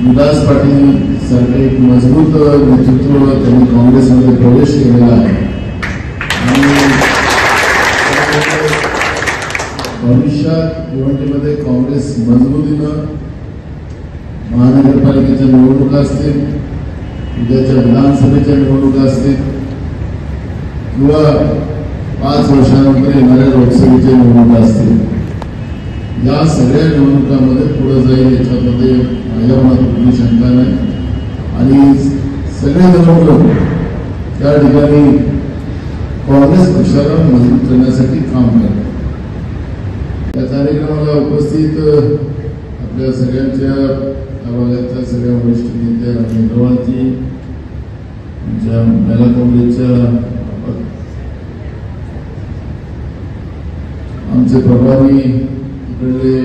विलास पाटील सारखे एक मजबूत नेतृत्व त्यांनी काँग्रेसमध्ये प्रवेश केलेला आहे आणि भविष्यात भिवंडीमध्ये काँग्रेस मजबूतीनं महानगरपालिकेच्या निवडणुका असतील, उद्याच्या विधानसभेच्या निवडणुका असतील किंवा 5 वर्षानंतर येणाऱ्या लोकसभेच्या निवडणुका असतील, या सगळ्या निवडणुकांमध्ये पुढे जाईल याच्यामध्ये माझ्या मनात कुठली शंका नाही आणि सगळे निवडणूक त्या ठिकाणी काँग्रेस पक्षाला मजबूत करण्यासाठी काम करतात. या कार्यक्रमाला उपस्थित आपल्या सगळ्यांच्या भागातल्या सगळ्या वरिष्ठ नेत्या आणि अग्रवालजी, आमच्या महिला काँग्रेसच्या आमचे प्रभारी इकडले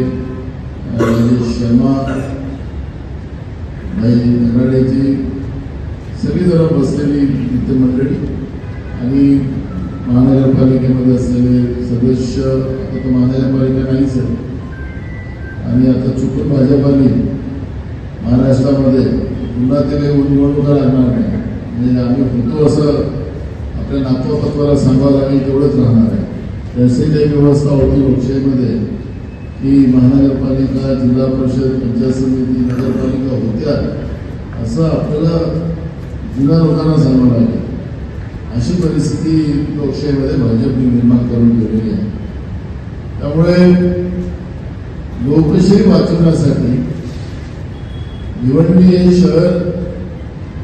राजेश शर्मा, नगराडेची सगळी जरा बसलेली मित्रमंडळी आणि महानगरपालिकेमध्ये असलेले सदस्य, आता तर महानगरपालिका नाहीच आहे आणि आता चुकून भाजपाने महाराष्ट्रामध्ये पुन्हा ते काही निवडणुका लागणार नाही, म्हणजे आम्ही होतो असं आपल्या नातवापत्वाला सांगावं लागेल तेवढंच राहणार आहे. तशी काही व्यवस्था होती लोकशाहीमध्ये की महानगरपालिका, जिल्हा परिषद, पंचायत समिती, नगरपालिका होत्या असं आपल्याला जुन्या लोकांना सांगावं लागेल. अशी परिस्थिती लोकशाहीमध्ये भाजपने निर्माण करून ठेवलेली आहे. त्यामुळे लोकशाही वाचवण्यासाठी भिवंडी हे शहर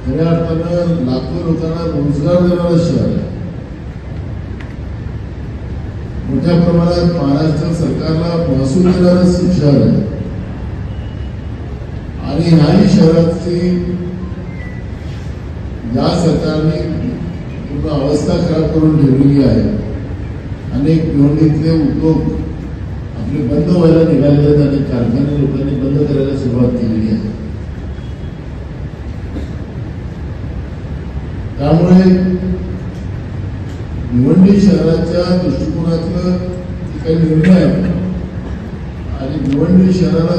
खऱ्या अर्थानं लाखो लोकांना रोजगार देणारं शहर आहे. मोठ्या प्रमाणात महाराष्ट्र सरकारला महसूल देणारं शहर आहे आणि ह्याही शहराची या सरकारने पूर्ण अवस्था खराब करून ठेवलेली आहे. अनेक भिवंडीतले उद्योग आपले बंद व्हायला निघालेले आहेत, अनेक कारखाने लोकांनी बंद करायला सुरुवात केलेली आहे. त्यामुळे भिवंडी शहराच्या दृष्टिकोनातलं काही निर्णय आणि भिवंडी शहराला